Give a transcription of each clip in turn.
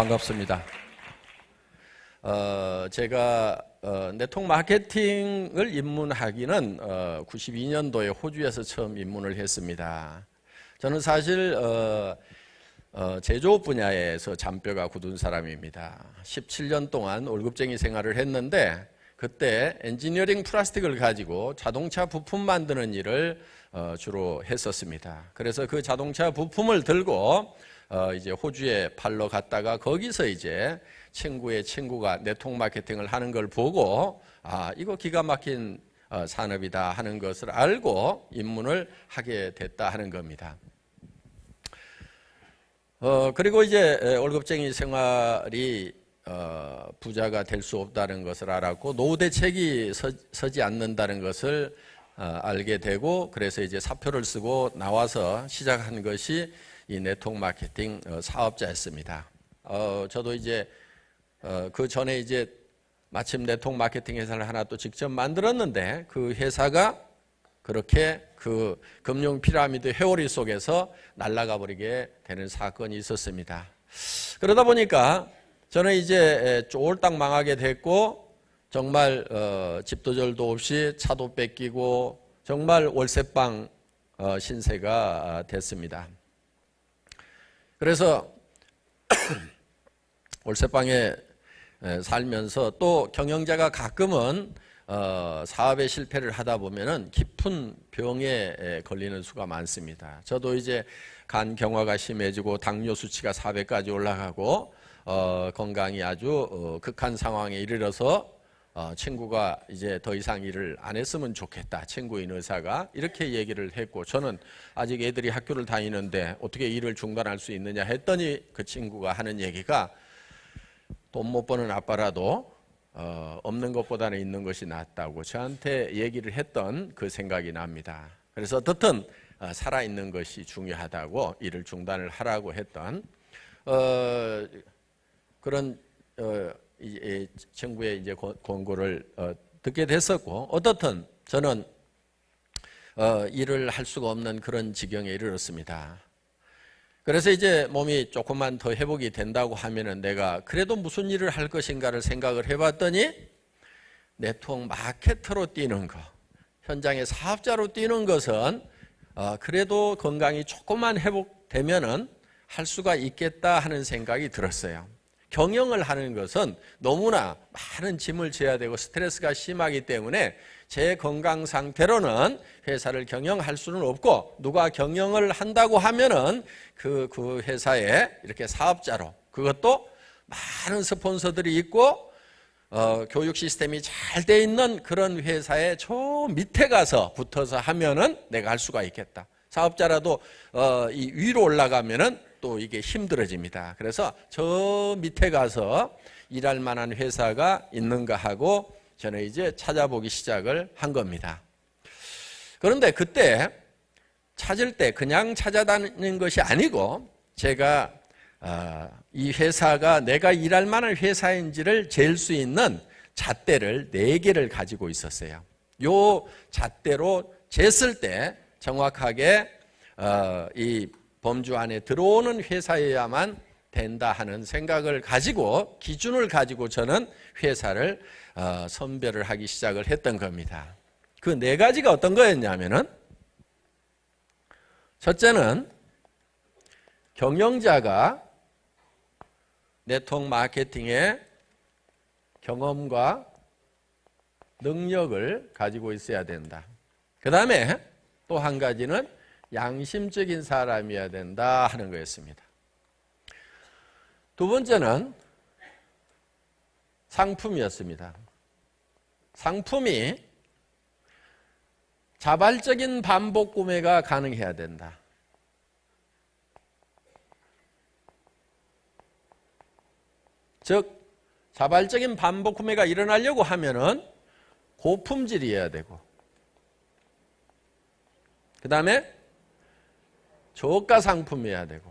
반갑습니다. 제가 네트워크 마케팅을 입문하기는 92년도에 호주에서 처음 입문을 했습니다. 저는 사실 제조업 분야에서 잔뼈가 굳은 사람입니다. 17년 동안 월급쟁이 생활을 했는데 그때 엔지니어링 플라스틱을 가지고 자동차 부품 만드는 일을 주로 했었습니다. 그래서 그 자동차 부품을 들고 이제 호주에 팔러 갔다가 거기서 이제 친구의 친구가 네트워크 마케팅을 하는 걸 보고 이거 기가 막힌 산업이다 하는 것을 알고 입문을 하게 됐다 하는 겁니다. 그리고 이제 월급쟁이 생활이 부자가 될 수 없다는 것을 알았고 노후 대책이 서지 않는다는 것을 알게 되고 그래서 이제 사표를 쓰고 나와서 시작한 것이 이 네트워크 마케팅 사업자였습니다. 저도 이제 그 전에 이제 마침 네트워크 마케팅 회사를 하나 또 직접 만들었는데 그 회사가 그렇게 그 금융 피라미드 회오리 속에서 날아가 버리게 되는 사건이 있었습니다. 그러다 보니까 저는 이제 쫄딱 망하게 됐고 정말 집도 절도 없이 차도 뺏기고 정말 월세방 신세가 됐습니다. 그래서 월세방에 살면서 또 경영자가 가끔은 사업에 실패를 하다 보면은 깊은 병에 걸리는 수가 많습니다. 저도 이제 간 경화가 심해지고 당뇨 수치가 400까지 올라가고 건강이 아주 극한 상황에 이르러서 친구가 이제 더 이상 일을 안 했으면 좋겠다. 친구인 의사가 이렇게 얘기를 했고 저는 아직 애들이 학교를 다니는데 어떻게 일을 중단할 수 있느냐 했더니 그 친구가 하는 얘기가 돈 못 버는 아빠라도 없는 것보다는 있는 것이 낫다고 저한테 얘기를 했던 그 생각이 납니다. 그래서 어떻든 살아있는 것이 중요하다고 일을 중단을 하라고 했던 그런 이 친구의 이제 권고를 듣게 됐었고 어떻든 저는 일을 할 수가 없는 그런 지경에 이르렀습니다. 그래서 이제 몸이 조금만 더 회복이 된다고 하면은 내가 그래도 무슨 일을 할 것인가를 생각을 해봤더니 네트워크 마케터로 뛰는 거, 현장의 사업자로 뛰는 것은 그래도 건강이 조금만 회복되면은 할 수가 있겠다 하는 생각이 들었어요. 경영을 하는 것은 너무나 많은 짐을 져야 되고 스트레스가 심하기 때문에 제 건강 상태로는 회사를 경영할 수는 없고 누가 경영을 한다고 하면은 그 회사에 이렇게 사업자로 그것도 많은 스폰서들이 있고 교육 시스템이 잘 돼 있는 그런 회사에 저 밑에 가서 붙어서 하면은 내가 할 수가 있겠다. 사업자라도 이 위로 올라가면은 또 이게 힘들어집니다. 그래서 저 밑에 가서 일할 만한 회사가 있는가 하고 저는 이제 찾아보기 시작을 한 겁니다. 그런데 그때 찾을 때 그냥 찾아다니는 것이 아니고 제가 이 회사가 내가 일할 만한 회사인지를 잴 수 있는 잣대를 4개를 가지고 있었어요. 요 잣대로 쟀을 때 정확하게 이 범주 안에 들어오는 회사여야만 된다 하는 생각을 가지고 기준을 가지고 저는 회사를 선별을 하기 시작을 했던 겁니다. 그 4가지가 어떤 거였냐면은 첫째는 경영자가 네트워크 마케팅의 경험과 능력을 가지고 있어야 된다. 그 다음에 또 한 가지는 양심적인 사람이어야 된다 하는 거였습니다. 두 번째는 상품이었습니다. 상품이 자발적인 반복 구매가 가능해야 된다. 즉 자발적인 반복 구매가 일어나려고 하면은 고품질이어야 되고 그 다음에 저가 상품이어야 되고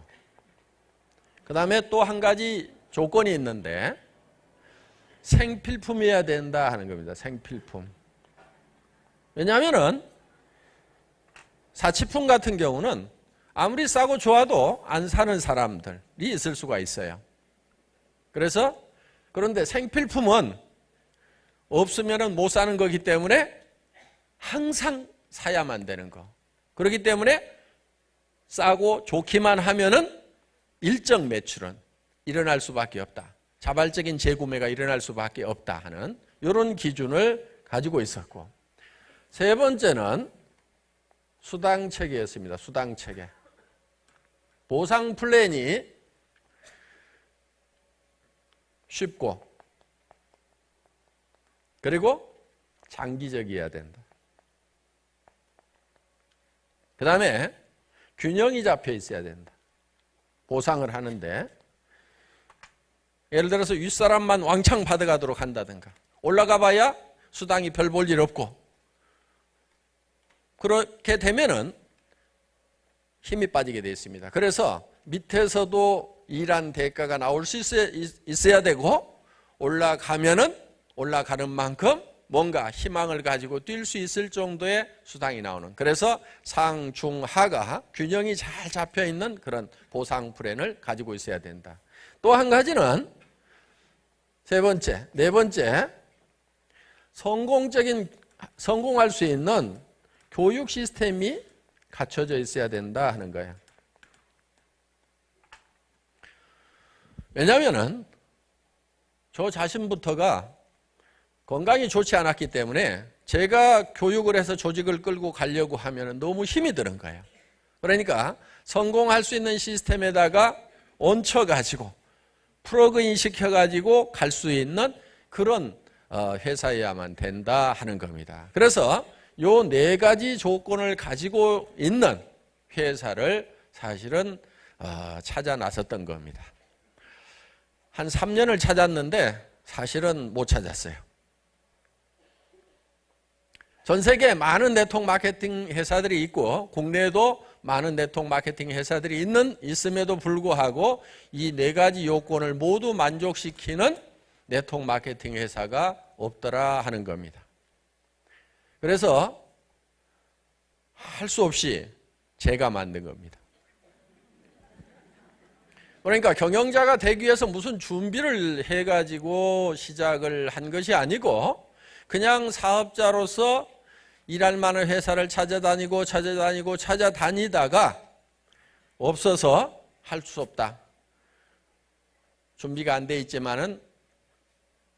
그 다음에 또 한 가지 조건이 있는데 생필품이어야 된다 하는 겁니다. 생필품. 왜냐하면은 사치품 같은 경우는 아무리 싸고 좋아도 안 사는 사람들이 있을 수가 있어요. 그런데 생필품은 없으면 못 사는 거기 때문에 항상 사야만 되는 거. 그렇기 때문에 싸고 좋기만 하면은 일정 매출은 일어날 수밖에 없다. 자발적인 재구매가 일어날 수밖에 없다 하는 이런 기준을 가지고 있었고, 세 번째는 수당체계였습니다. 수당체계. 보상 플랜이 쉽고 그리고 장기적이어야 된다. 그 다음에 균형이 잡혀 있어야 된다. 보상을 하는데 예를 들어서 윗사람만 왕창 받아가도록 한다든가, 올라가 봐야 수당이 별 볼 일 없고, 그렇게 되면은 힘이 빠지게 되어 있습니다. 그래서 밑에서도 일한 대가가 나올 수 있어야 되고, 올라가면은 올라가는 만큼 뭔가 희망을 가지고 뛸 수 있을 정도의 수당이 나오는, 그래서 상, 중, 하가 균형이 잘 잡혀 있는 그런 보상 플랜을 가지고 있어야 된다. 또 한 가지는 네 번째, 성공할 수 있는 교육 시스템이 갖춰져 있어야 된다 하는 거예요. 왜냐하면은 저 자신부터가 건강이 좋지 않았기 때문에 제가 교육을 해서 조직을 끌고 가려고 하면 너무 힘이 드는 거예요. 그러니까 성공할 수 있는 시스템에다가 얹혀가지고 플러그인 시켜가지고 갈 수 있는 그런 회사여야만 된다 하는 겁니다. 그래서 요 네 가지 조건을 가지고 있는 회사를 사실은 찾아 나섰던 겁니다. 한 3년을 찾았는데 사실은 못 찾았어요. 전 세계에 많은 네트워크 마케팅 회사들이 있고 국내에도 많은 네트워크 마케팅 회사들이 있음에도 불구하고 이 네 가지 요건을 모두 만족시키는 네트워크 마케팅 회사가 없더라 하는 겁니다. 그래서 할 수 없이 제가 만든 겁니다. 그러니까 경영자가 되기 위해서 무슨 준비를 해가지고 시작을 한 것이 아니고 그냥 사업자로서 일할 만한 회사를 찾아다니다가 없어서 할 수 없다. 준비가 안 돼 있지만은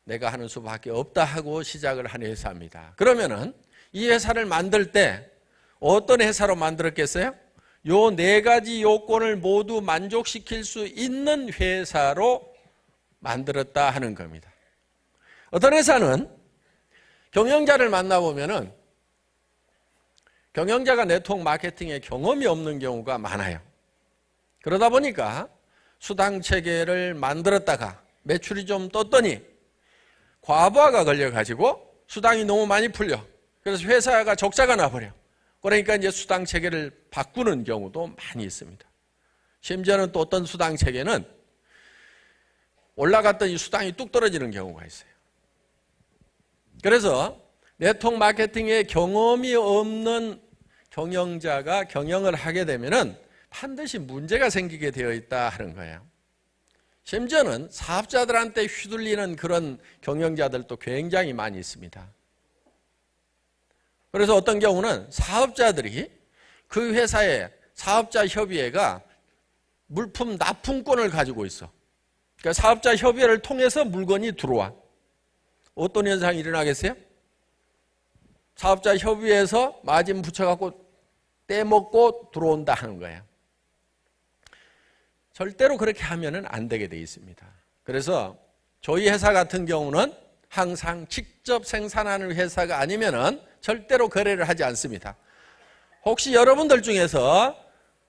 내가 하는 수밖에 없다 하고 시작을 한 회사입니다. 그러면은 이 회사를 만들 때 어떤 회사로 만들었겠어요? 요 네 가지 요건을 모두 만족시킬 수 있는 회사로 만들었다 하는 겁니다. 어떤 회사는 경영자를 만나보면은 경영자가 네트워크 마케팅에 경험이 없는 경우가 많아요. 그러다 보니까 수당 체계를 만들었다가 매출이 좀 떴더니 과부하가 걸려가지고 수당이 너무 많이 풀려. 그래서 회사가 적자가 나버려. 그러니까 이제 수당 체계를 바꾸는 경우도 많이 있습니다. 심지어는 또 어떤 수당 체계는 올라갔더니 수당이 뚝 떨어지는 경우가 있어요. 그래서 네트워크 마케팅에 경험이 없는 경영자가 경영을 하게 되면은 반드시 문제가 생기게 되어 있다 하는 거예요. 심지어는 사업자들한테 휘둘리는 그런 경영자들도 굉장히 많이 있습니다. 그래서 어떤 경우는 사업자들이 그 회사의 사업자 협의회가 물품 납품권을 가지고 있어. 그러니까 사업자 협의회를 통해서 물건이 들어와. 어떤 현상이 일어나겠어요? 사업자 협의회에서 마진 붙여갖고 떼먹고 들어온다 하는 거예요. 절대로 그렇게 하면은 안 되게 돼 있습니다. 그래서 저희 회사 같은 경우는 항상 직접 생산하는 회사가 아니면은 절대로 거래를 하지 않습니다. 혹시 여러분들 중에서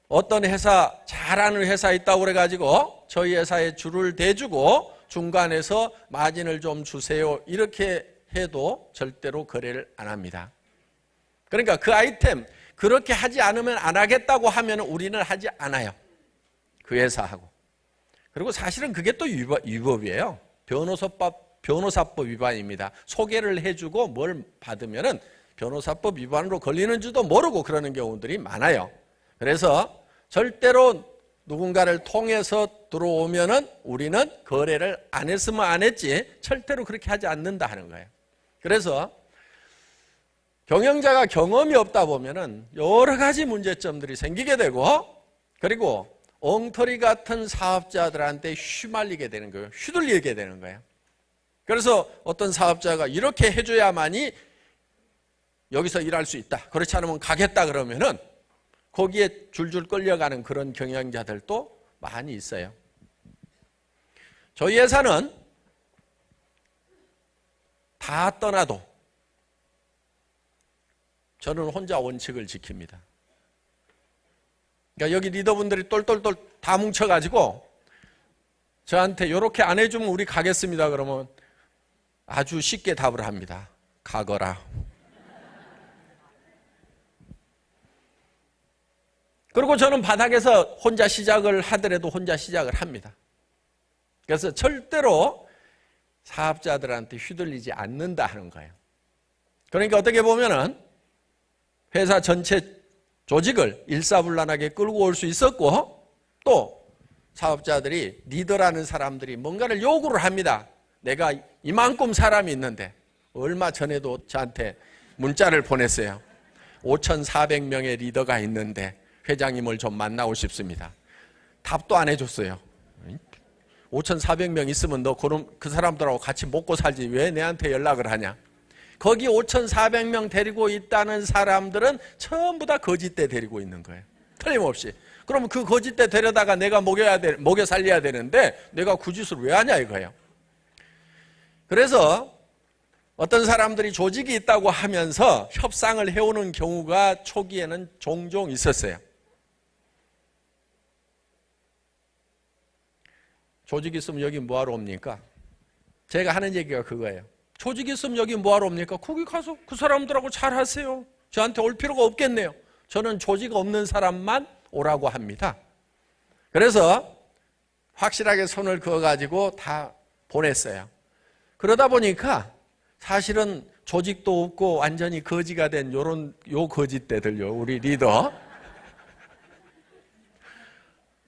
어떤 회사, 잘하는 회사 있다고 그래가지고 저희 회사에 줄을 대주고 중간에서 마진을 좀 주세요 이렇게 해도 절대로 거래를 안 합니다. 그러니까 그 아이템 그렇게 하지 않으면 안 하겠다고 하면 우리는 하지 않아요. 그 회사하고. 그리고 사실은 그게 또 위법이에요. 변호사법 위반입니다. 소개를 해주고 뭘 받으면은 변호사법 위반으로 걸리는 줄도 모르고 그러는 경우들이 많아요. 그래서 절대로 누군가를 통해서 들어오면은 우리는 거래를 안 했으면 안 했지 절대로 그렇게 하지 않는다 하는 거예요. 그래서 경영자가 경험이 없다 보면은 여러 가지 문제점들이 생기게 되고, 그리고 엉터리 같은 사업자들한테 휘말리게 되는 거예요. 휘둘리게 되는 거예요. 그래서 어떤 사업자가 이렇게 해줘야만이 여기서 일할 수 있다, 그렇지 않으면 가겠다 그러면은 거기에 줄줄 끌려가는 그런 경영자들도 많이 있어요. 저희 회사는 다 떠나도 저는 혼자 원칙을 지킵니다. 그러니까 여기 리더분들이 똘똘똘 다 뭉쳐가지고 저한테 이렇게 안 해주면 우리 가겠습니다 그러면 아주 쉽게 답을 합니다. 가거라. 그리고 저는 바닥에서 혼자 시작을 하더라도 혼자 시작을 합니다. 그래서 절대로 사업자들한테 휘둘리지 않는다 하는 거예요. 그러니까 어떻게 보면은 회사 전체 조직을 일사불란하게 끌고 올 수 있었고, 또 사업자들이 리더라는 사람들이 뭔가를 요구를 합니다. 내가 이만큼 사람이 있는데, 얼마 전에도 저한테 문자를 보냈어요. 5,400명의 리더가 있는데 회장님을 좀 만나고 싶습니다. 답도 안 해줬어요. 5,400명 있으면 너 그 사람들하고 같이 먹고 살지 왜 내한테 연락을 하냐. 거기 5,400명 데리고 있다는 사람들은 전부 다 거짓대 데리고 있는 거예요. 틀림없이. 그러면 그 거짓대 데려다가 내가 먹여 살려야 되는데 내가 그 짓을 왜 하냐 이거예요. 그래서 어떤 사람들이 조직이 있다고 하면서 협상을 해오는 경우가 초기에는 종종 있었어요. 조직 있으면 여기 뭐하러 옵니까? 제가 하는 얘기가 그거예요. 조직 있으면 여기 뭐하러 옵니까? 거기 가서 그 사람들하고 잘 하세요. 저한테 올 필요가 없겠네요. 저는 조직 없는 사람만 오라고 합니다. 그래서 확실하게 손을 그어가지고 다 보냈어요. 그러다 보니까 사실은 조직도 없고 완전히 거지가 된 요 거짓대들요, 우리 리더.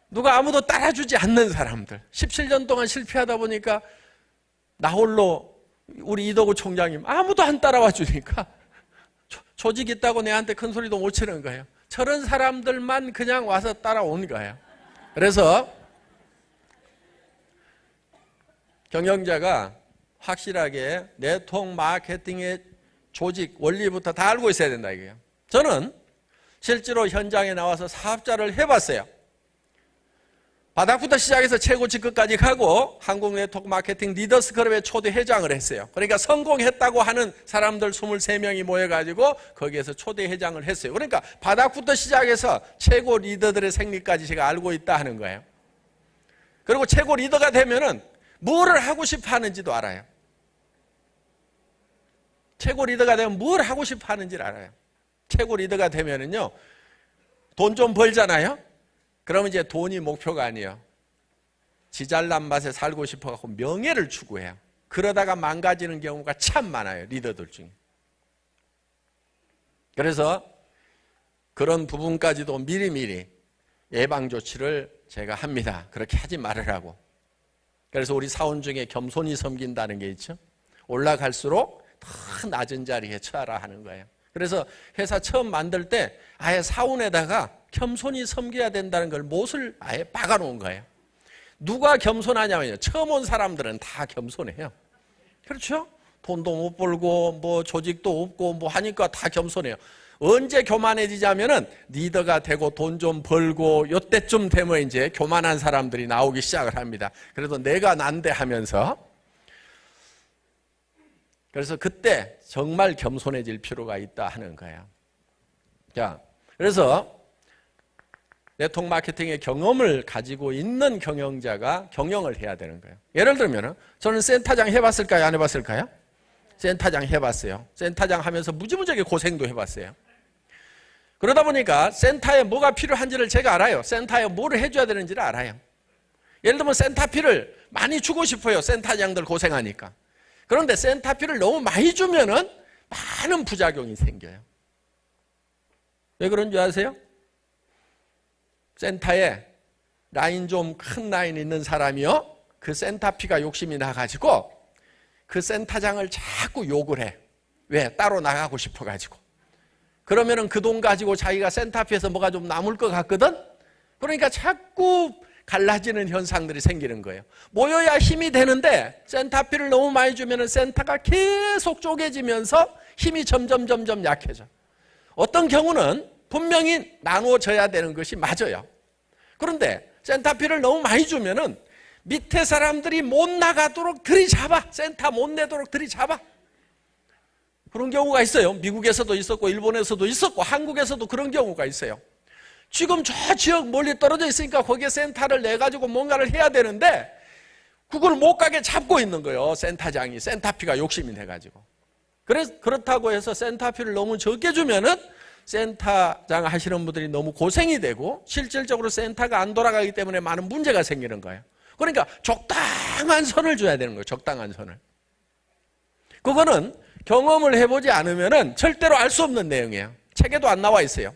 누가 아무도 따라주지 않는 사람들. 17년 동안 실패하다 보니까 나 홀로 우리 이덕우 총장님 아무도 안 따라와 주니까 조직 있다고 내한테 큰 소리도 못 치는 거예요. 저런 사람들만 그냥 와서 따라온 거예요. 그래서 경영자가 확실하게 네트워크 마케팅의 조직 원리부터 다 알고 있어야 된다 이거예요. 저는 실제로 현장에 나와서 사업자를 해봤어요. 바닥부터 시작해서 최고 직급까지 가고 한국 네트워크 마케팅 리더스 클럽의 초대 회장을 했어요. 그러니까 성공했다고 하는 사람들 23명이 모여가지고 거기에서 초대 회장을 했어요. 그러니까 바닥부터 시작해서 최고 리더들의 생리까지 제가 알고 있다 하는 거예요. 그리고 최고 리더가 되면은 뭐를 하고 싶어 하는지도 알아요. 최고 리더가 되면 뭘 하고 싶어 하는지를 알아요. 최고 리더가 되면은요, 돈 좀 벌잖아요? 그러면 이제 돈이 목표가 아니에요. 지 잘난 맛에 살고 싶어갖고 명예를 추구해요. 그러다가 망가지는 경우가 참 많아요, 리더들 중에. 그래서 그런 부분까지도 미리미리 예방조치를 제가 합니다. 그렇게 하지 말으라고. 그래서 우리 사원 중에 겸손히 섬긴다는 게 있죠. 올라갈수록 더 낮은 자리에 처하라 하는 거예요. 그래서 회사 처음 만들 때 아예 사원에다가 겸손히 섬겨야 된다는 걸 못을 아예 박아놓은 거예요. 누가 겸손하냐면요, 처음 온 사람들은 다 겸손해요. 그렇죠? 돈도 못 벌고 뭐 조직도 없고 뭐 하니까 다 겸손해요. 언제 교만해지자면은 리더가 되고 돈 좀 벌고 요때쯤 되면 이제 교만한 사람들이 나오기 시작을 합니다. 그래도 내가 난데 하면서. 그래서 그때 정말 겸손해질 필요가 있다 하는 거예요. 자, 그래서 네트워크 마케팅의 경험을 가지고 있는 경영자가 경영을 해야 되는 거예요. 예를 들면 저는 센터장 해봤을까요? 안 해봤을까요? 센터장 해봤어요. 센터장 하면서 무지무지하게 고생도 해봤어요. 그러다 보니까 센터에 뭐가 필요한지를 제가 알아요. 센터에 뭐를 해줘야 되는지를 알아요. 예를 들면 센터피를 많이 주고 싶어요. 센터장들 고생하니까. 그런데 센터피를 너무 많이 주면은 많은 부작용이 생겨요. 왜 그런 줄 아세요? 센터에 라인 좀 큰 라인 있는 사람이요, 그 센터피가 욕심이 나가지고 그 센터장을 자꾸 욕을 해. 왜? 따로 나가고 싶어가지고. 그러면은 그 돈 가지고 자기가 센터피에서 뭐가 좀 남을 것 같거든? 그러니까 자꾸 갈라지는 현상들이 생기는 거예요. 모여야 힘이 되는데 센터피를 너무 많이 주면은 센터가 계속 쪼개지면서 힘이 점점 약해져. 어떤 경우는 분명히 나누어져야 되는 것이 맞아요. 그런데 센터피를 너무 많이 주면은 밑에 사람들이 못 나가도록 들이잡아. 센터 못 내도록 들이잡아. 그런 경우가 있어요. 미국에서도 있었고 일본에서도 있었고 한국에서도 그런 경우가 있어요. 지금 저 지역 멀리 떨어져 있으니까 거기에 센터를 내가지고 뭔가를 해야 되는데 그걸 못 가게 잡고 있는 거예요. 센터장이. 센터피가 욕심이 내가지고. 그렇다고 해서 센터피를 너무 적게 주면은 센터장 하시는 분들이 너무 고생이 되고 실질적으로 센터가 안 돌아가기 때문에 많은 문제가 생기는 거예요. 그러니까 적당한 선을 줘야 되는 거예요. 적당한 선을. 그거는 경험을 해보지 않으면 절대로 알 수 없는 내용이에요. 책에도 안 나와 있어요.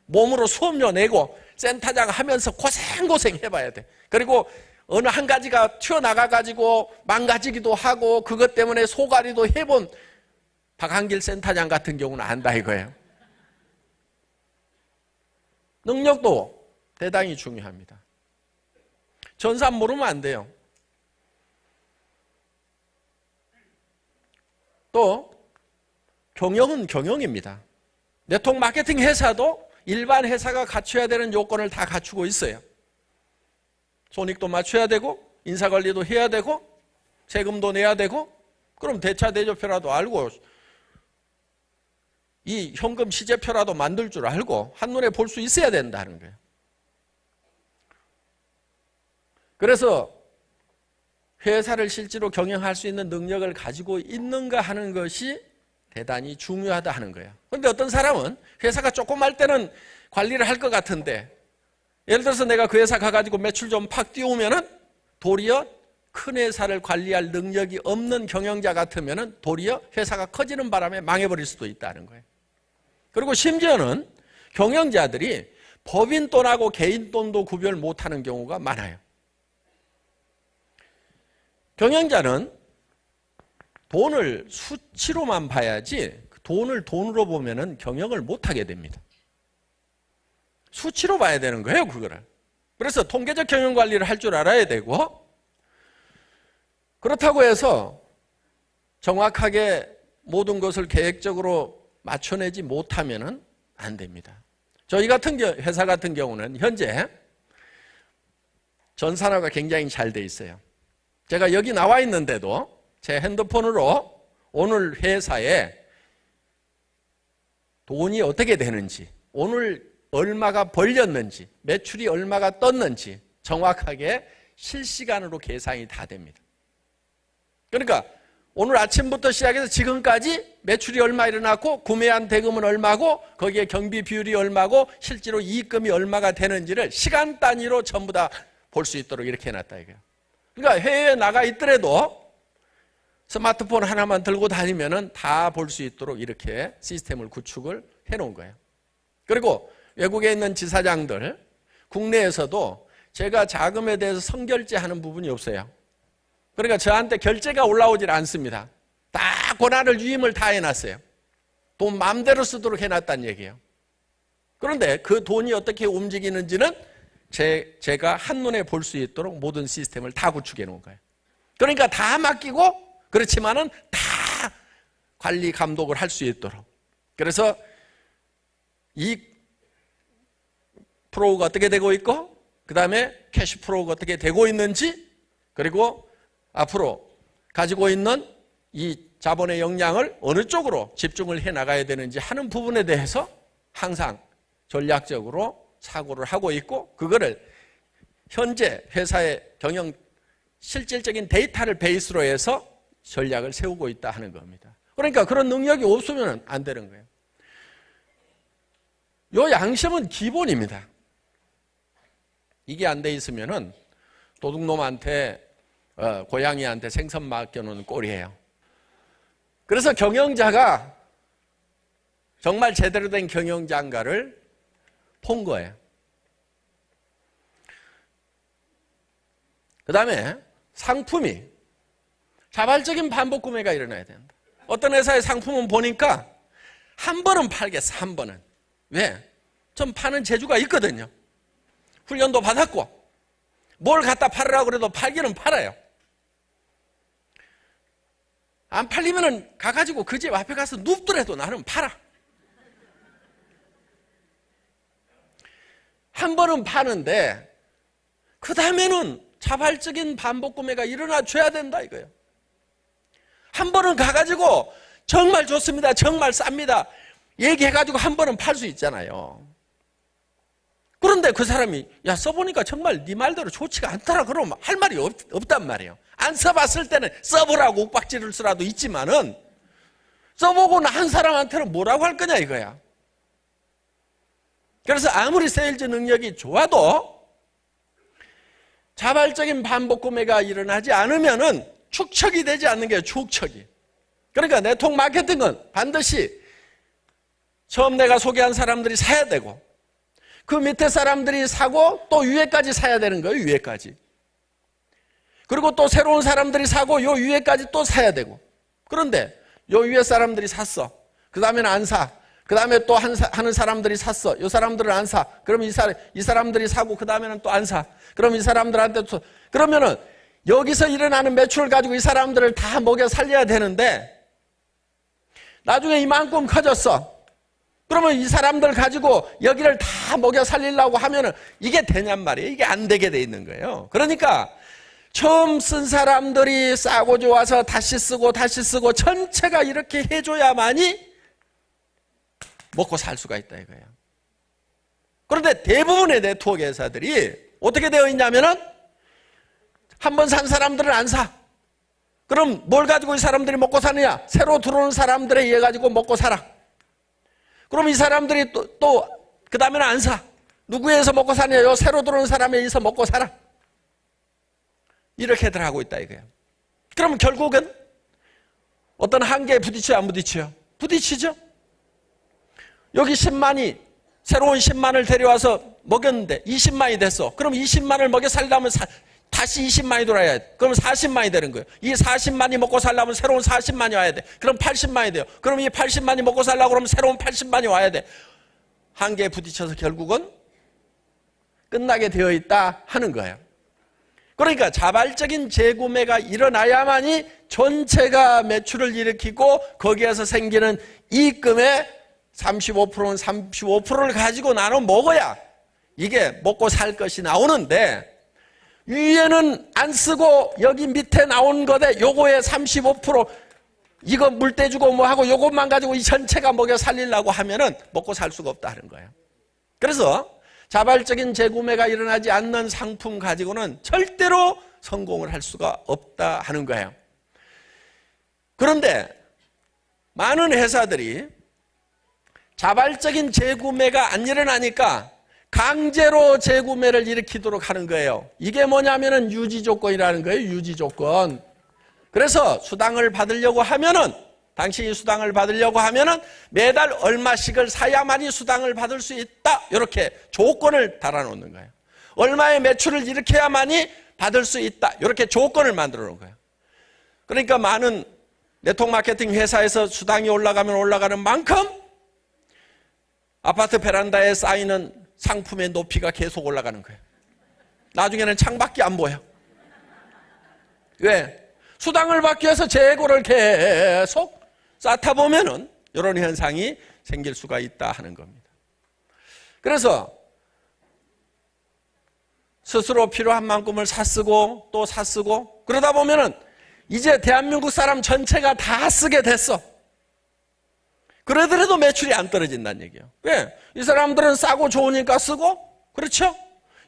몸으로 수업료 내고 센터장 하면서 고생 해봐야 돼. 그리고 어느 한 가지가 튀어나가가지고 망가지기도 하고 그것 때문에 소가리도 해본 박한길 센터장 같은 경우는 안다 이거예요. 능력도 대단히 중요합니다. 전산 모르면 안 돼요. 또 경영은 경영입니다. 네트워크 마케팅 회사도 일반 회사가 갖춰야 되는 요건을 다 갖추고 있어요. 손익도 맞춰야 되고 인사관리도 해야 되고 세금도 내야 되고 그럼 대차대조표라도 알고 이 현금 시제표라도 만들 줄 알고 한눈에 볼 수 있어야 된다는 거예요. 그래서 회사를 실제로 경영할 수 있는 능력을 가지고 있는가 하는 것이 대단히 중요하다 하는 거예요. 그런데 어떤 사람은 회사가 조그말 때는 관리를 할 것 같은데 예를 들어서 내가 그 회사 가가지고 매출 좀 팍 띄우면은 도리어 큰 회사를 관리할 능력이 없는 경영자 같으면은 도리어 회사가 커지는 바람에 망해버릴 수도 있다는 거예요. 그리고 심지어는 경영자들이 법인 돈하고 개인 돈도 구별 못하는 경우가 많아요. 경영자는 돈을 수치로만 봐야지 돈을 돈으로 보면은 경영을 못하게 됩니다. 수치로 봐야 되는 거예요, 그거를. 그래서 통계적 경영 관리를 할 줄 알아야 되고 그렇다고 해서 정확하게 모든 것을 계획적으로 맞춰내지 못하면은 안 됩니다. 저희 같은 회사 같은 경우는 현재 전산화가 굉장히 잘 돼 있어요. 제가 여기 나와 있는데도 제 핸드폰으로 오늘 회사에 돈이 어떻게 되는지, 오늘 얼마가 벌렸는지, 매출이 얼마가 떴는지 정확하게 실시간으로 계산이 다 됩니다. 그러니까 오늘 아침부터 시작해서 지금까지 매출이 얼마 일어났고 구매한 대금은 얼마고 거기에 경비 비율이 얼마고 실제로 이익금이 얼마가 되는지를 시간 단위로 전부 다 볼 수 있도록 이렇게 해놨다 이거예요. 그러니까 해외에 나가 있더라도 스마트폰 하나만 들고 다니면은 다 볼 수 있도록 이렇게 시스템을 구축을 해놓은 거예요. 그리고 외국에 있는 지사장들, 국내에서도 제가 자금에 대해서 선결제하는 부분이 없어요. 그러니까 저한테 결제가 올라오질 않습니다. 다 권한을 유임을 다 해놨어요. 돈 마음대로 쓰도록 해놨다는 얘기예요. 그런데 그 돈이 어떻게 움직이는지는 제가 한눈에 볼 수 있도록 모든 시스템을 다 구축해 놓은 거예요. 그러니까 다 맡기고 그렇지만은 다 관리 감독을 할 수 있도록. 그래서 이 프로가 어떻게 되고 있고 그 다음에 캐시 프로가 어떻게 되고 있는지 그리고 앞으로 가지고 있는 이 자본의 역량을 어느 쪽으로 집중을 해 나가야 되는지 하는 부분에 대해서 항상 전략적으로 사고를 하고 있고 그거를 현재 회사의 경영 실질적인 데이터를 베이스로 해서 전략을 세우고 있다 하는 겁니다. 그러니까 그런 능력이 없으면 안 되는 거예요. 요 양심은 기본입니다. 이게 안 돼 있으면은 도둑놈한테 고양이한테 생선 맡겨놓은 꼴이에요. 그래서 경영자가 정말 제대로 된 경영자인가를 본 거예요. 그 다음에 상품이 자발적인 반복 구매가 일어나야 된다. 어떤 회사의 상품은 보니까 한 번은 팔겠어, 한 번은. 왜? 좀 파는 재주가 있거든요. 훈련도 받았고 뭘 갖다 팔으라고 그래도 팔기는 팔아요. 안 팔리면은 가가지고 그 집 앞에 가서 눕더라도 나는 팔아. 한 번은 파는데 그 다음에는 자발적인 반복 구매가 일어나 줘야 된다 이거예요. 한 번은 가가지고 정말 좋습니다, 정말 쌉니다 얘기해가지고 한 번은 팔 수 있잖아요. 그런데 그 사람이 야 써보니까 정말 네 말대로 좋지가 않더라 그러면 할 말이 없단 말이에요. 안 써봤을 때는 써보라고 옥박지를 쓰라도 있지만은 써보고 난 사람한테는 뭐라고 할 거냐 이거야. 그래서 아무리 세일즈 능력이 좋아도 자발적인 반복 구매가 일어나지 않으면은 축척이 되지 않는 게 축척이. 그러니까 네트워크 마케팅은 반드시 처음 내가 소개한 사람들이 사야 되고 그 밑에 사람들이 사고 또 위에까지 사야 되는 거예요. 위에까지. 그리고 또 새로운 사람들이 사고 요 위에까지 또 사야 되고. 그런데 요 위에 사람들이 샀어. 그 다음에는 안 사. 그 다음에 또 하는 사람들이 샀어. 요 사람들은 안 사. 그럼 이 사람들이 사고 그 다음에는 또 안 사. 그럼 이 사람들한테 또 그러면은 여기서 일어나는 매출을 가지고 이 사람들을 다 먹여 살려야 되는데 나중에 이만큼 커졌어. 그러면 이 사람들 가지고 여기를 다 먹여 살리려고 하면은 이게 되냔 말이에요. 이게 안 되게 돼 있는 거예요. 그러니까 처음 쓴 사람들이 싸고 좋아서 다시 쓰고 전체가 이렇게 해줘야만이 먹고 살 수가 있다 이거예요. 그런데 대부분의 네트워크 회사들이 어떻게 되어 있냐면은 한 번 산 사람들은 안 사. 그럼 뭘 가지고 이 사람들이 먹고 사느냐? 새로 들어오는 사람들에 의해 가지고 먹고 살아. 그럼 이 사람들이 또 그 다음에는 안 사. 누구에 의해서 먹고 사느냐? 요 새로 들어오는 사람에 의해서 먹고 살아. 이렇게들 하고 있다 이거예요. 그럼 결국은 어떤 한계에 부딪혀요? 안 부딪혀요? 부딪히죠? 여기 10만이 새로운 10만을 데려와서 먹였는데 20만이 됐어. 그럼 20만을 먹여 살려면 다시 20만이 돌아야 돼. 그럼 40만이 되는 거예요. 이 40만이 먹고 살려면 새로운 40만이 와야 돼. 그럼 80만이 돼요. 그럼 이 80만이 먹고 살려고 그러면 새로운 80만이 와야 돼. 한계에 부딪혀서 결국은 끝나게 되어 있다 하는 거예요. 그러니까 자발적인 재구매가 일어나야만이 전체가 매출을 일으키고 거기에서 생기는 이익금의 35%는 35%를 가지고 나눠 먹어야 이게 먹고 살 것이 나오는데 위에는 안 쓰고 여기 밑에 나온 거대 요거에 35% 이거 물 떼주고 뭐 하고 요것만 가지고 이 전체가 먹여 살리려고 하면은 먹고 살 수가 없다 하는 거예요. 그래서 자발적인 재구매가 일어나지 않는 상품 가지고는 절대로 성공을 할 수가 없다 하는 거예요. 그런데 많은 회사들이 자발적인 재구매가 안 일어나니까 강제로 재구매를 일으키도록 하는 거예요. 이게 뭐냐면은 유지조건이라는 거예요. 유지조건. 그래서 수당을 받으려고 하면은 당신이 수당을 받으려고 하면은 매달 얼마씩을 사야만이 수당을 받을 수 있다. 이렇게 조건을 달아놓는 거예요. 얼마의 매출을 일으켜야만이 받을 수 있다. 이렇게 조건을 만들어 놓은 거예요. 그러니까 많은 네트워크 마케팅 회사에서 수당이 올라가면 올라가는 만큼 아파트 베란다에 쌓이는 상품의 높이가 계속 올라가는 거예요. 나중에는 창밖에 안 보여. 왜? 수당을 받기 위해서 재고를 계속 쌓다 보면은 이런 현상이 생길 수가 있다 하는 겁니다. 그래서 스스로 필요한 만큼을 사쓰고 또 사쓰고 그러다 보면은 이제 대한민국 사람 전체가 다 쓰게 됐어. 그러더라도 매출이 안 떨어진다는 얘기예요. 왜? 이 사람들은 싸고 좋으니까 쓰고, 그렇죠?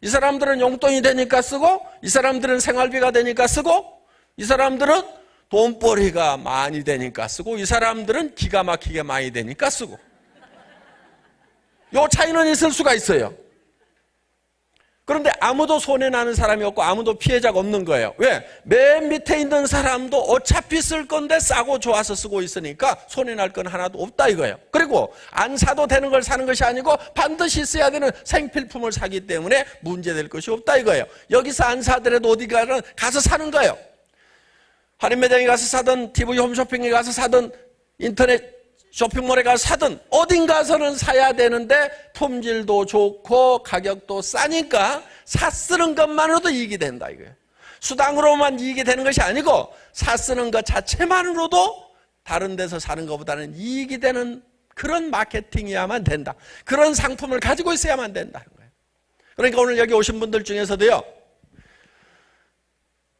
이 사람들은 용돈이 되니까 쓰고, 이 사람들은 생활비가 되니까 쓰고, 이 사람들은 돈벌이가 많이 되니까 쓰고, 이 사람들은 기가 막히게 많이 되니까 쓰고. 요 차이는 있을 수가 있어요. 그런데 아무도 손해나는 사람이 없고 아무도 피해자가 없는 거예요. 왜? 맨 밑에 있는 사람도 어차피 쓸 건데 싸고 좋아서 쓰고 있으니까 손해날 건 하나도 없다 이거예요. 그리고 안 사도 되는 걸 사는 것이 아니고 반드시 써야 되는 생필품을 사기 때문에 문제될 것이 없다 이거예요. 여기서 안 사더라도 어디 가서 사는 거예요. 할인 매장에 가서 사든 TV 홈쇼핑에 가서 사든 인터넷 쇼핑몰에 가서 사든 어딘가서는 사야 되는데 품질도 좋고 가격도 싸니까 사쓰는 것만으로도 이익이 된다 이거예요. 수당으로만 이익이 되는 것이 아니고 사쓰는 것 자체만으로도 다른 데서 사는 것보다는 이익이 되는 그런 마케팅이야만 된다. 그런 상품을 가지고 있어야만 된다는 거예요. 그러니까 오늘 여기 오신 분들 중에서도요,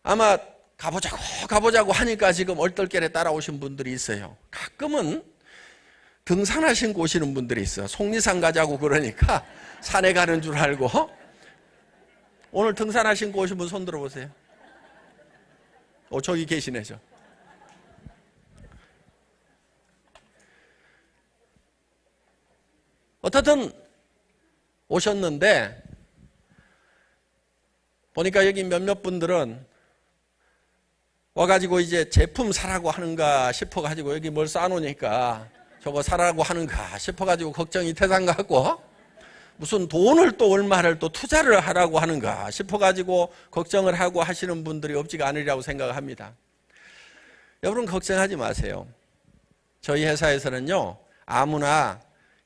아마 가보자고 하니까 지금 얼떨결에 따라오신 분들이 있어요. 가끔은 등산화 신고 오시는 분들이 있어요. 속리산 가자고 그러니까 산에 가는 줄 알고. 오늘 등산화 신고 오신 분 손 들어보세요. 저기 계시네. 어떻든 오셨는데 보니까 여기 몇몇 분들은 와가지고 이제 제품 사라고 하는가 싶어가지고 여기 뭘 싸놓으니까 저거 사라고 하는가 싶어가지고 걱정이 태산 같고, 무슨 돈을 또 얼마를 또 투자를 하라고 하는가 싶어가지고 걱정을 하고 하시는 분들이 없지가 않으리라고 생각합니다. 여러분 걱정하지 마세요. 저희 회사에서는요, 아무나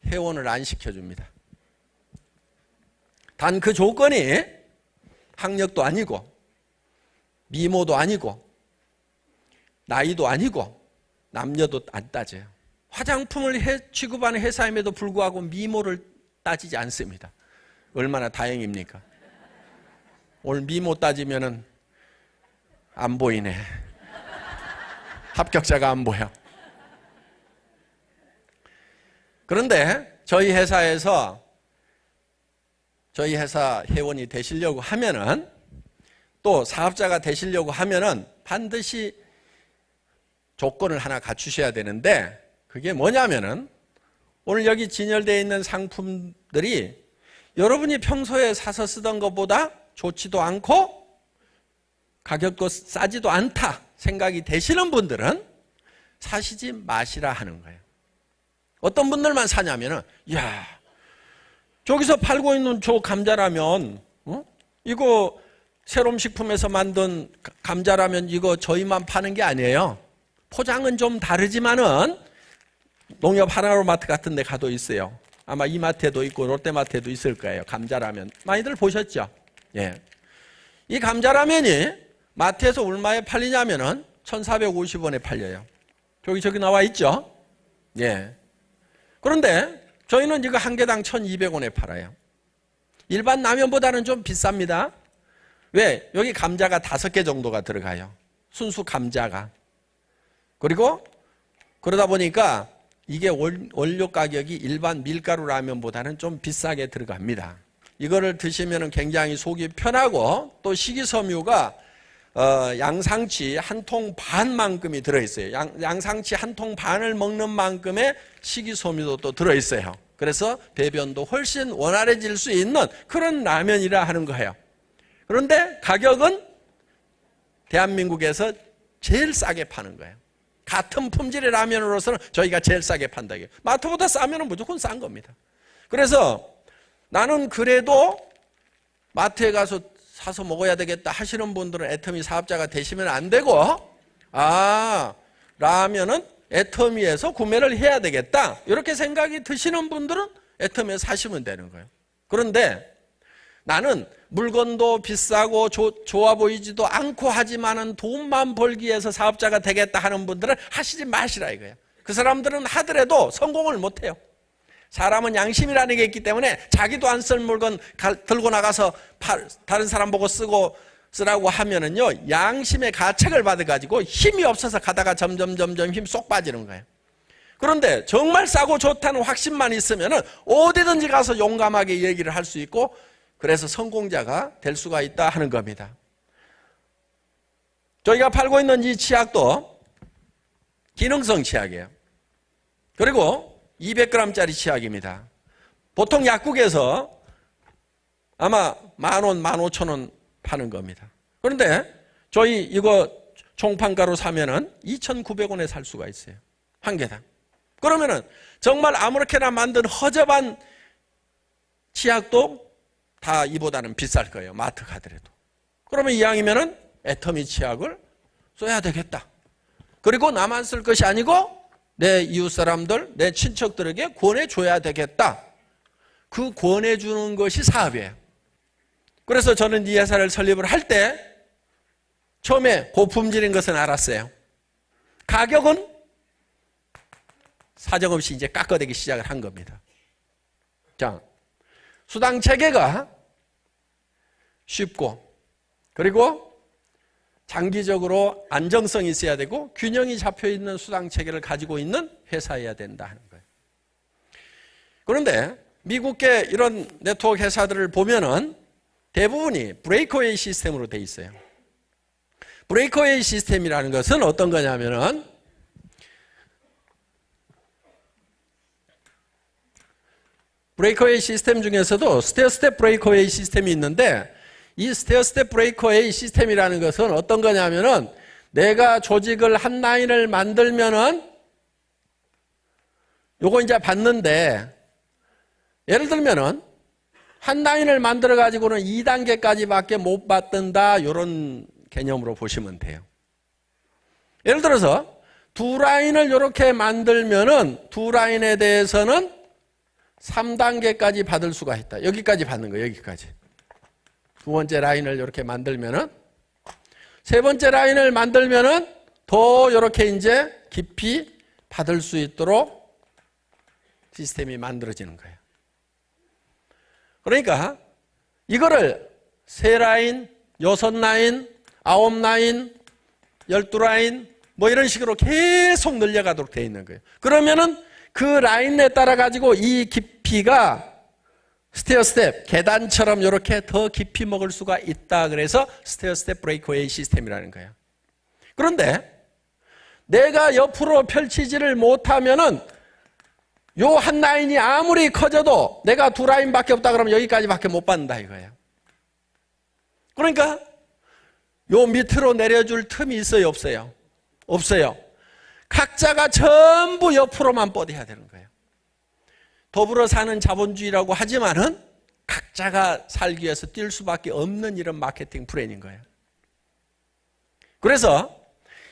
회원을 안 시켜줍니다. 단 그 조건이 학력도 아니고 미모도 아니고 나이도 아니고 남녀도 안 따져요. 화장품을 취급하는 회사임에도 불구하고 미모를 따지지 않습니다. 얼마나 다행입니까? 오늘 미모 따지면은 안 보이네. 합격자가 안 보여. 그런데 저희 회사 회원이 되시려고 하면은, 또 사업자가 되시려고 하면은 반드시 조건을 하나 갖추셔야 되는데, 그게 뭐냐면은 오늘 여기 진열되어 있는 상품들이 여러분이 평소에 사서 쓰던 것보다 좋지도 않고 가격도 싸지도 않다 생각이 되시는 분들은 사시지 마시라 하는 거예요. 어떤 분들만 사냐면은, 야, 저기서 팔고 있는 저 감자라면, 이거 새롬식품에서 만든 감자라면 이거 저희만 파는 게 아니에요. 포장은 좀 다르지만은 농협 하나로마트 같은 데 가도 있어요. 아마 이마트에도 있고 롯데마트에도 있을 거예요. 감자라면 많이들 보셨죠? 예. 이 감자라면이 마트에서 얼마에 팔리냐면은 1,450원에 팔려요. 저기 나와 있죠? 예. 그런데 저희는 이거 한 개당 1,200원에 팔아요. 일반 라면보다는 좀 비쌉니다. 왜? 여기 감자가 5개 정도가 들어가요. 순수 감자가. 그리고 그러다 보니까 이게 원료 가격이 일반 밀가루 라면보다는 좀 비싸게 들어갑니다. 이거를 드시면 굉장히 속이 편하고, 또 식이섬유가 양상치 한 통 반만큼이 들어있어요. 양상치 한 통 반을 먹는 만큼의 식이섬유도 또 들어있어요. 그래서 배변도 훨씬 원활해질 수 있는 그런 라면이라 하는 거예요. 그런데 가격은 대한민국에서 제일 싸게 파는 거예요. 같은 품질의 라면으로서는 저희가 제일 싸게 판다고요. 마트보다 싸면 무조건 싼 겁니다. 그래서 나는 그래도 마트에 가서 사서 먹어야 되겠다 하시는 분들은 애터미 사업자가 되시면 안 되고, 라면은 애터미에서 구매를 해야 되겠다 이렇게 생각이 드시는 분들은 애터미에 사시면 되는 거예요. 그런데 나는 물건도 비싸고 좋아 보이지도 않고 하지만은 돈만 벌기 위해서 사업자가 되겠다 하는 분들은 하시지 마시라 이거예요. 그 사람들은 하더라도 성공을 못해요. 사람은 양심이라는 게 있기 때문에 자기도 안 쓸 물건 들고 나가서 다른 사람 보고 쓰라고 하면은요, 양심의 가책을 받아가지고 힘이 없어서 가다가 점점 힘 쏙 빠지는 거예요. 그런데 정말 싸고 좋다는 확신만 있으면은 어디든지 가서 용감하게 얘기를 할 수 있고, 그래서 성공자가 될 수가 있다 하는 겁니다. 저희가 팔고 있는 이 치약도 기능성 치약이에요. 그리고 200g짜리 치약입니다. 보통 약국에서 아마 10,000원, 15,000원 파는 겁니다. 그런데 저희 이거 종판가로 사면은 2,900원에 살 수가 있어요. 한 개당. 그러면은 정말 아무렇게나 만든 허접한 치약도 다 이보다는 비쌀 거예요. 마트 가더라도. 그러면 이왕이면은 애터미 치약을 써야 되겠다. 그리고 나만 쓸 것이 아니고 내 이웃 사람들, 내 친척들에게 권해줘야 되겠다. 그 권해주는 것이 사업이에요. 그래서 저는 이 회사를 설립을 할 때 처음에 고품질인 것은 알았어요. 가격은 사정없이 이제 깎아대기 시작을 한 겁니다. 자, 수당 체계가 쉽고 그리고 장기적으로 안정성이 있어야 되고 균형이 잡혀있는 수당 체계를 가지고 있는 회사여야 된다 하는 거예요. 그런데 미국의 이런 네트워크 회사들을 보면은 대부분이 브레이크웨이 시스템으로 돼 있어요. 브레이크웨이 시스템이라는 것은 어떤 거냐면은 브레이크웨이 시스템 중에서도 스테어 스텝 브레이크웨이 시스템이 있는데 이 스테어 스텝 브레이크웨이 시스템이라는 것은 어떤 거냐면은 내가 조직을 한 라인을 만들면은 요거 이제 받는데 예를 들면은 한 라인을 만들어 가지고는 2단계까지밖에 못 받는다 이런 개념으로 보시면 돼요. 예를 들어서 두 라인을 이렇게 만들면은 두 라인에 대해서는 3단계까지 받을 수가 있다. 여기까지 받는 거예요. 여기까지. 두 번째 라인을 이렇게 만들면은 세 번째 라인을 만들면은 더 이렇게 이제 깊이 받을 수 있도록 시스템이 만들어지는 거예요. 그러니까 이거를 3라인, 6라인, 9라인, 12라인 뭐 이런 식으로 계속 늘려가도록 되어 있는 거예요. 그러면은 그 라인에 따라 가지고 이 깊이가 스테어 스텝, 계단처럼 이렇게 더 깊이 먹을 수가 있다. 그래서 스테어 스텝 브레이크웨이 시스템이라는 거예요. 그런데 내가 옆으로 펼치지를 못하면은 요 한 라인이 아무리 커져도 내가 두 라인밖에 없다 그러면 여기까지밖에 못 받는다 이거예요. 그러니까 요 밑으로 내려줄 틈이 있어요, 없어요? 없어요. 각자가 전부 옆으로만 뻗어야 되는 거예요. 더불어 사는 자본주의라고 하지만은 각자가 살기 위해서 뛸 수밖에 없는 이런 마케팅 플랜인 거예요. 그래서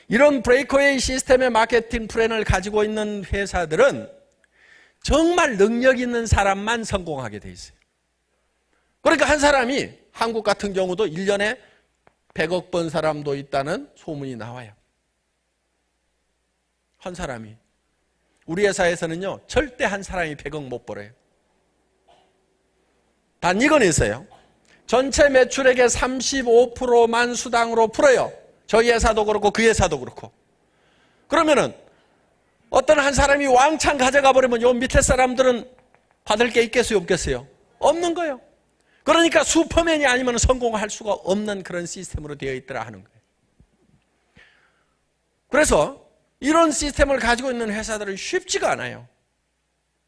이런 브레이크웨이 시스템의 마케팅 플랜을 가지고 있는 회사들은 정말 능력 있는 사람만 성공하게 돼 있어요. 그러니까 한 사람이 한국 같은 경우도 1년에 100억 번 사람도 있다는 소문이 나와요. 한 사람이. 우리 회사에서는요, 절대 한 사람이 100억 못 벌어요. 단 이건 있어요. 전체 매출액의 35%만 수당으로 풀어요. 저희 회사도 그렇고 그 회사도 그렇고. 그러면은 어떤 한 사람이 왕창 가져가 버리면 요 밑에 사람들은 받을 게 있겠어요, 없겠어요? 없는 거예요. 그러니까 슈퍼맨이 아니면 성공할 수가 없는 그런 시스템으로 되어 있더라 하는 거예요. 그래서 이런 시스템을 가지고 있는 회사들은 쉽지가 않아요.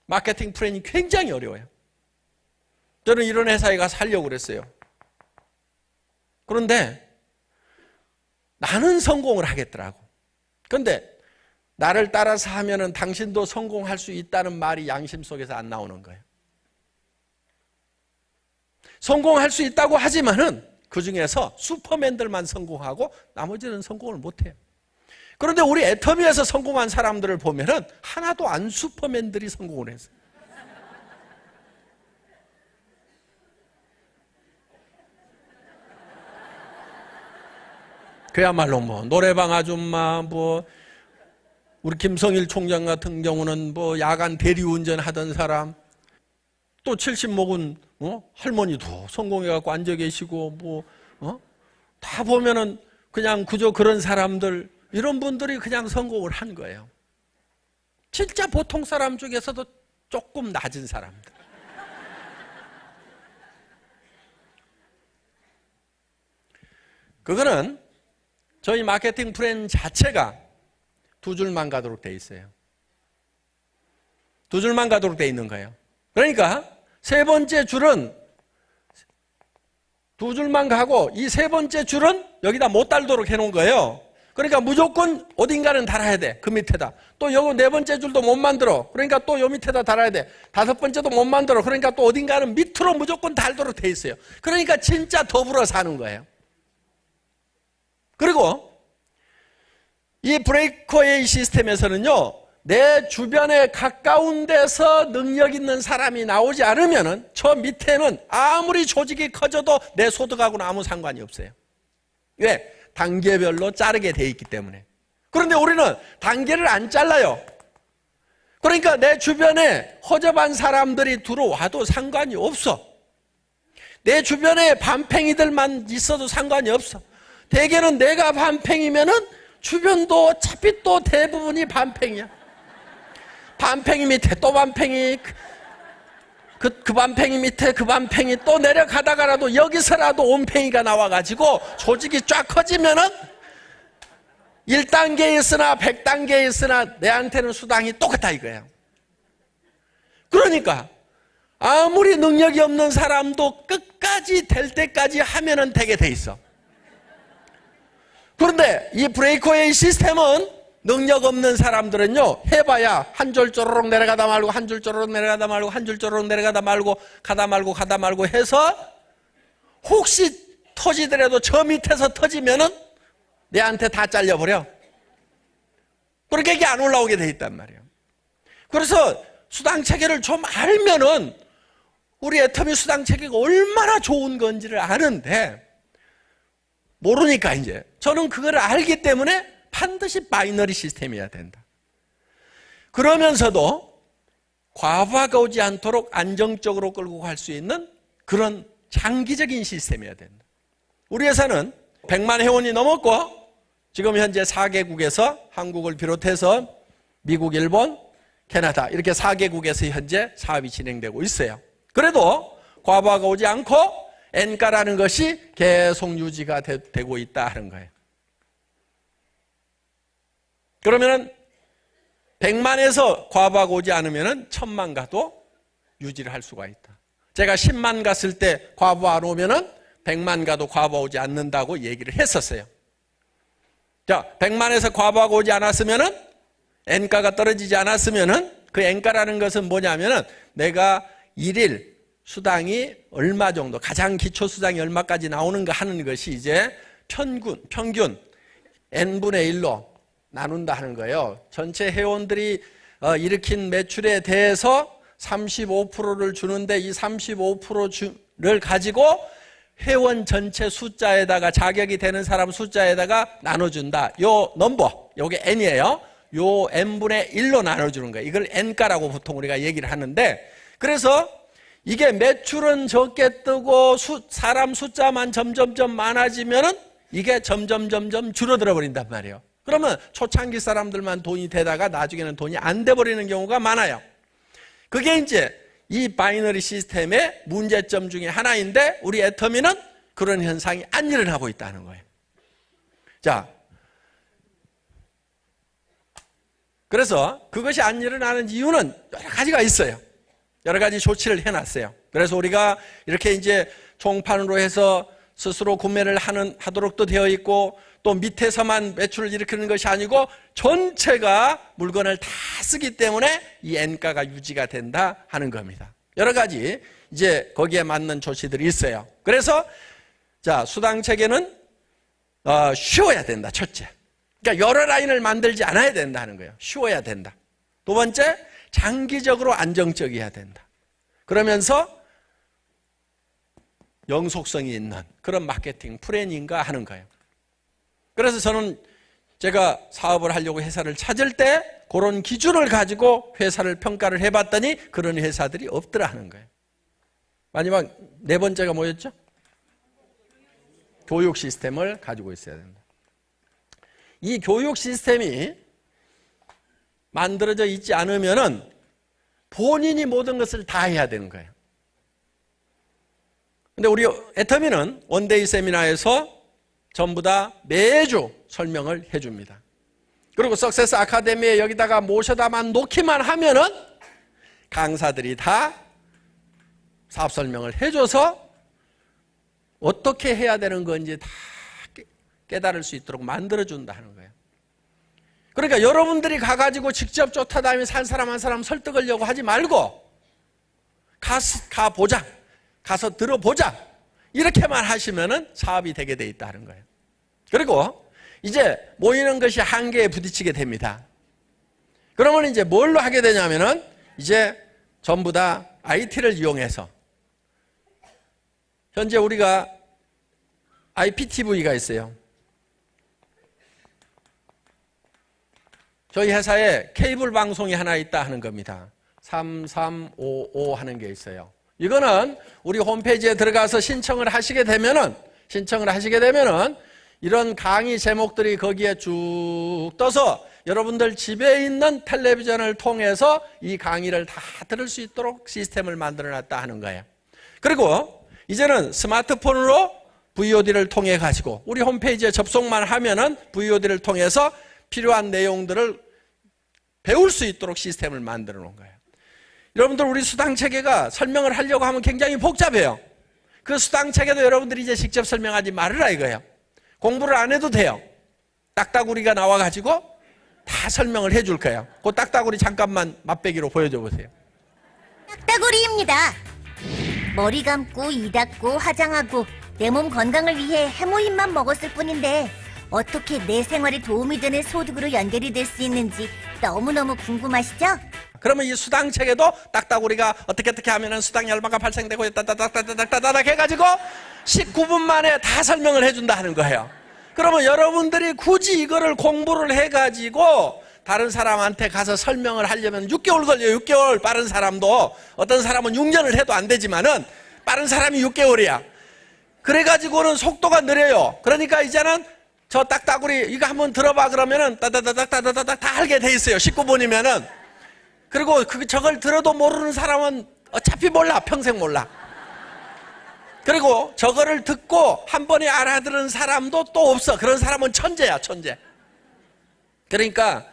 마케팅 플랜이 굉장히 어려워요. 저는 이런 회사에 가서 하려고 그랬어요. 그런데 나는 성공을 하겠더라고. 그런데 나를 따라서 하면은 당신도 성공할 수 있다는 말이 양심 속에서 안 나오는 거예요. 성공할 수 있다고 하지만은 그 중에서 슈퍼맨들만 성공하고 나머지는 성공을 못해요. 그런데 우리 애터미에서 성공한 사람들을 보면은 하나도 안 슈퍼맨들이 성공을 했어요. 그야말로 뭐 노래방 아줌마 뭐 우리 김성일 총장 같은 경우는 뭐 야간 대리운전 하던 사람, 또 70 먹은 할머니도 성공해갖고 앉아 계시고 다 보면은 그냥 그저 그런 사람들, 이런 분들이 그냥 성공을 한 거예요. 진짜 보통 사람 중에서도 조금 낮은 사람들. 그거는 저희 마케팅 플랜 자체가 두 줄만 가도록 돼 있어요. 두 줄만 가도록 돼 있는 거예요. 그러니까 세 번째 줄은 두 줄만 가고 이 세 번째 줄은 여기다 못 달도록 해놓은 거예요. 그러니까 무조건 어딘가는 달아야 돼. 그 밑에다. 또 여기 네 번째 줄도 못 만들어. 그러니까 또 요 밑에다 달아야 돼. 다섯 번째도 못 만들어. 그러니까 또 어딘가는 밑으로 무조건 달도록 돼 있어요. 그러니까 진짜 더불어 사는 거예요. 그리고 이 브레이크웨이 시스템에서는요, 내 주변에 가까운 데서 능력 있는 사람이 나오지 않으면은 저 밑에는 아무리 조직이 커져도 내 소득하고는 아무 상관이 없어요. 왜? 단계별로 자르게 돼 있기 때문에. 그런데 우리는 단계를 안 잘라요. 그러니까 내 주변에 허접한 사람들이 들어와도 상관이 없어. 내 주변에 반팽이들만 있어도 상관이 없어. 대개는 내가 반팽이면은 주변도 어차피 또 대부분이 반팽이야. 반팽이 밑에 또 반팽이, 그 반팽이 밑에 그 반팽이 또 내려가다가라도 여기서라도 온팽이가 나와가지고 조직이 쫙 커지면은 1단계에 있으나 100단계에 있으나 내한테는 수당이 똑같다 이거예요. 그러니까 아무리 능력이 없는 사람도 끝까지 될 때까지 하면은 되게 돼 있어. 그런데 이 브레이크웨이 시스템은 능력 없는 사람들은요, 해봐야 한 줄 쪼르륵 내려가다 말고 한 줄 쪼르륵 내려가다 말고 한 줄 쪼르륵 내려가다 말고 가다 말고 해서 혹시 터지더라도 저 밑에서 터지면은 내한테 다 잘려버려. 그러니까 이게 안 올라오게 돼 있단 말이에요. 그래서 수당 체계를 좀 알면은 우리 애터미 수당 체계가 얼마나 좋은 건지를 아는데 모르니까 이제 저는 그걸 알기 때문에 반드시 바이너리 시스템이어야 된다. 그러면서도 과부하가 오지 않도록 안정적으로 끌고 갈 수 있는 그런 장기적인 시스템이어야 된다. 우리 회사는 100만 회원이 넘었고 지금 현재 4개국에서 한국을 비롯해서 미국, 일본, 캐나다 이렇게 4개국에서 현재 사업이 진행되고 있어요. 그래도 과부하가 오지 않고 N가라는 것이 계속 유지가 되고 있다 하는 거예요. 그러면은 100만에서 과부하가 오지 않으면은 1000만 가도 유지를 할 수가 있다. 제가 10만 갔을 때 과부하 안 오면은 100만 가도 과부하 오지 않는다고 얘기를 했었어요. 자, 100만에서 과부하가 오지 않았으면은 N가가 떨어지지 않았으면은 그 N가라는 것은 뭐냐면은 내가 일일 수당이 얼마 정도, 가장 기초 수당이 얼마까지 나오는가 하는 것이 이제 평균 N분의 1로 나눈다 하는 거예요. 전체 회원들이 일으킨 매출에 대해서 35%를 주는데 이 35%를 가지고 회원 전체 숫자에다가 자격이 되는 사람 숫자에다가 나눠준다. 요 넘버, 요게 N이에요. 요 N분의 1로 나눠주는 거예요. 이걸 N가라고 보통 우리가 얘기를 하는데, 그래서 이게 매출은 적게 뜨고 사람 숫자만 점점점 많아지면은 이게 점점 줄어들어 버린단 말이에요. 그러면 초창기 사람들만 돈이 되다가 나중에는 돈이 안 돼 버리는 경우가 많아요. 그게 이제 이 바이너리 시스템의 문제점 중에 하나인데 우리 애터미는 그런 현상이 안 일어나고 있다는 거예요. 자, 그래서 그것이 안 일어나는 이유는 여러 가지가 있어요. 여러 가지 조치를 해놨어요. 그래서 우리가 이렇게 이제 총판으로 해서 스스로 구매를 하도록도 되어 있고, 또 밑에서만 매출을 일으키는 것이 아니고 전체가 물건을 다 쓰기 때문에 이 N가가 유지가 된다 하는 겁니다. 여러 가지 이제 거기에 맞는 조치들이 있어요. 그래서 자, 수당 체계는 쉬워야 된다. 첫째. 그러니까 여러 라인을 만들지 않아야 된다 하는 거예요. 쉬워야 된다. 두 번째, 장기적으로 안정적이어야 된다. 그러면서 영속성이 있는 그런 마케팅 플래닝과 하는 거예요. 그래서 저는 제가 사업을 하려고 회사를 찾을 때 그런 기준을 가지고 회사를 평가를 해봤더니 그런 회사들이 없더라 하는 거예요. 마지막 네 번째가 뭐였죠? 교육 시스템을 가지고 있어야 된다. 이 교육 시스템이 만들어져 있지 않으면은 본인이 모든 것을 다 해야 되는 거예요. 근데 우리 애터미는 원데이 세미나에서 전부 다 매주 설명을 해줍니다. 그리고 석세스 아카데미에 여기다가 모셔다만 놓기만 하면은 강사들이 다 사업 설명을 해줘서 어떻게 해야 되는 건지 다 깨달을 수 있도록 만들어준다 하는 거예요. 그러니까 여러분들이 가가지고 직접 쫓아다니면서 한 사람 한 사람 설득하려고 하지 말고 가보자, 가서 들어보자, 이렇게만 하시면은 사업이 되게 돼 있다는 거예요. 그리고 이제 모이는 것이 한계에 부딪히게 됩니다. 그러면 이제 뭘로 하게 되냐면은 이제 전부 다 IT를 이용해서, 현재 우리가 IPTV가 있어요. 저희 회사에 케이블 방송이 하나 있다 하는 겁니다. 3355 하는 게 있어요. 이거는 우리 홈페이지에 들어가서 신청을 하시게 되면은 이런 강의 제목들이 거기에 쭉 떠서 여러분들 집에 있는 텔레비전을 통해서 이 강의를 다 들을 수 있도록 시스템을 만들어 놨다 하는 거예요. 그리고 이제는 스마트폰으로 VOD를 통해 가지고 우리 홈페이지에 접속만 하면은 VOD를 통해서 필요한 내용들을 배울 수 있도록 시스템을 만들어 놓은 거예요. 여러분들 우리 수당체계가 설명을 하려고 하면 굉장히 복잡해요. 그 수당체계도 여러분들이 이제 직접 설명하지 말으라 이거예요. 공부를 안 해도 돼요. 딱따구리가 나와가지고 다 설명을 해줄 거예요. 그 딱따구리 잠깐만 맛배기로 보여줘 보세요. 딱따구리입니다. 머리 감고 이 닦고 화장하고 내 몸 건강을 위해 해모임만 먹었을 뿐인데 어떻게 내 생활에 도움이 되는 소득으로 연결이 될 수 있는지 너무너무 궁금하시죠? 그러면 이 수당체계도 딱따구리가 어떻게 하면은 수당 열마가 발생되고 따다닥 해가지고 19분 만에 다 설명을 해준다 하는 거예요. 그러면 여러분들이 굳이 이거를 공부를 해가지고 다른 사람한테 가서 설명을 하려면 6개월 걸려요. 6개월. 빠른 사람도, 어떤 사람은 6년을 해도 안 되지만은 빠른 사람이 6개월이야. 그래가지고는 속도가 느려요. 그러니까 이제는 저 딱따구리 이거 한번 들어봐 그러면은 따다다닥 다 알게 돼 있어요. 19분이면은. 그리고 저걸 들어도 모르는 사람은 어차피 몰라. 평생 몰라. 그리고 저거를 듣고 한 번에 알아들은 사람도 또 없어. 그런 사람은 천재야, 천재. 그러니까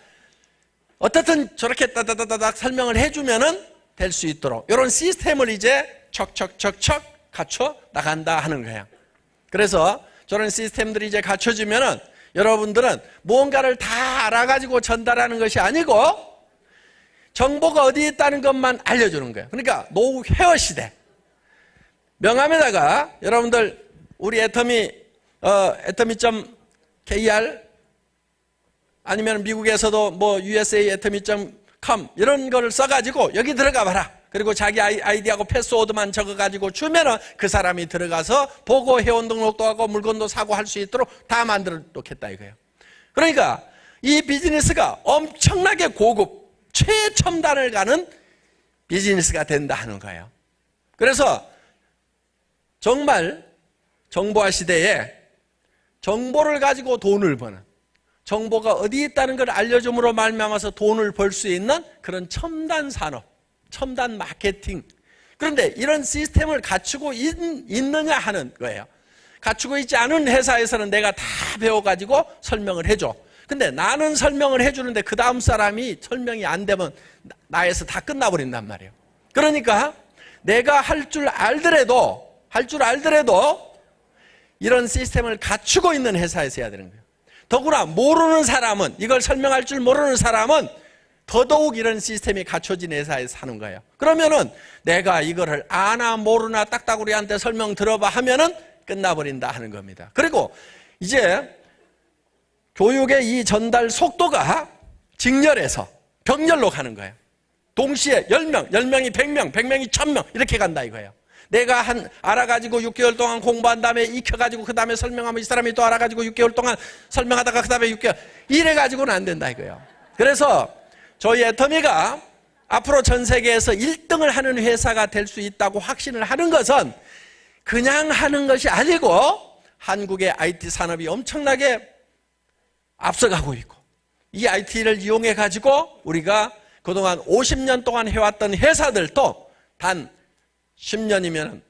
어떻든 저렇게 따다다닥 설명을 해주면은 될 수 있도록 이런 시스템을 이제 척척척척 갖춰 나간다 하는 거예요. 그래서 저런 시스템들이 이제 갖춰지면은 여러분들은 무언가를 다 알아가지고 전달하는 것이 아니고 정보가 어디에 있다는 것만 알려주는 거예요. 그러니까 노후 회화 시대. 명함에다가 여러분들 우리 atomy.kr 아니면 미국에서도 뭐 usatomy.com 이런 거를 써가지고 여기 들어가 봐라. 그리고 자기 아이디하고 패스워드만 적어가지고 주면은 그 사람이 들어가서 보고 회원 등록도 하고 물건도 사고 할 수 있도록 다 만들어 놓겠다 이거예요. 그러니까 이 비즈니스가 엄청나게 고급 최첨단을 가는 비즈니스가 된다 하는 거예요. 그래서 정말 정보화 시대에 정보를 가지고 돈을 버는, 정보가 어디 있다는 걸 알려줌으로 말미암아서 돈을 벌 수 있는 그런 첨단 산업, 첨단 마케팅. 그런데 이런 시스템을 갖추고 있느냐 하는 거예요. 갖추고 있지 않은 회사에서는 내가 다 배워가지고 설명을 해줘. 근데 나는 설명을 해주는데 그 다음 사람이 설명이 안 되면 나에서 다 끝나버린단 말이에요. 그러니까 내가 할 줄 알더라도 이런 시스템을 갖추고 있는 회사에서 해야 되는 거예요. 더구나 모르는 사람은, 이걸 설명할 줄 모르는 사람은 더더욱 이런 시스템이 갖춰진 회사에서 하는 거예요. 그러면은 내가 이거를 아나 모르나 딱따구리한테 설명 들어봐 하면은 끝나버린다 하는 겁니다. 그리고 이제 교육의 이 전달 속도가 직렬해서 병렬로 가는 거예요. 동시에 10명, 10명이 100명, 100명이 1000명 이렇게 간다 이거예요. 내가 알아가지고 6개월 동안 공부한 다음에 익혀가지고 그 다음에 설명하면 이 사람이 또 알아가지고 6개월 동안 설명하다가 그 다음에 6개월 이래가지고는 안 된다 이거예요. 그래서 저희 애터미가 앞으로 전 세계에서 1등을 하는 회사가 될 수 있다고 확신을 하는 것은 그냥 하는 것이 아니고 한국의 IT 산업이 엄청나게 앞서가고 있고 이 IT를 이용해 가지고 우리가 그동안 50년 동안 해왔던 회사들도 단 10년이면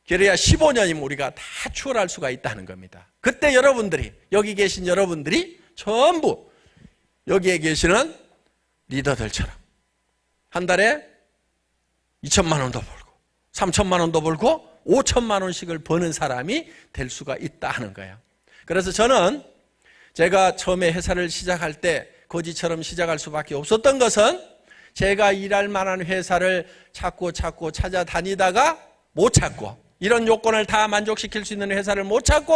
그래야 15년이면 우리가 다 추월할 수가 있다는 겁니다. 그때 여러분들이, 여기 계신 여러분들이 전부 여기에 계시는 리더들처럼 한 달에 2천만 원도 벌고 3천만 원도 벌고 5천만 원씩을 버는 사람이 될 수가 있다 하는 거예요. 그래서 저는 제가 처음에 회사를 시작할 때 거지처럼 시작할 수밖에 없었던 것은 제가 일할 만한 회사를 찾고 찾아다니다가 못 찾고 이런 요건을 다 만족시킬 수 있는 회사를 못 찾고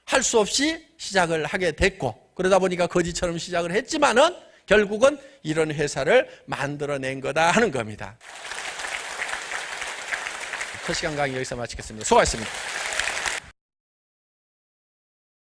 할 수 없이 시작을 하게 됐고 그러다 보니까 거지처럼 시작을 했지만은 결국은 이런 회사를 만들어낸 거다 하는 겁니다. 첫 시간 강의 여기서 마치겠습니다. 수고하셨습니다.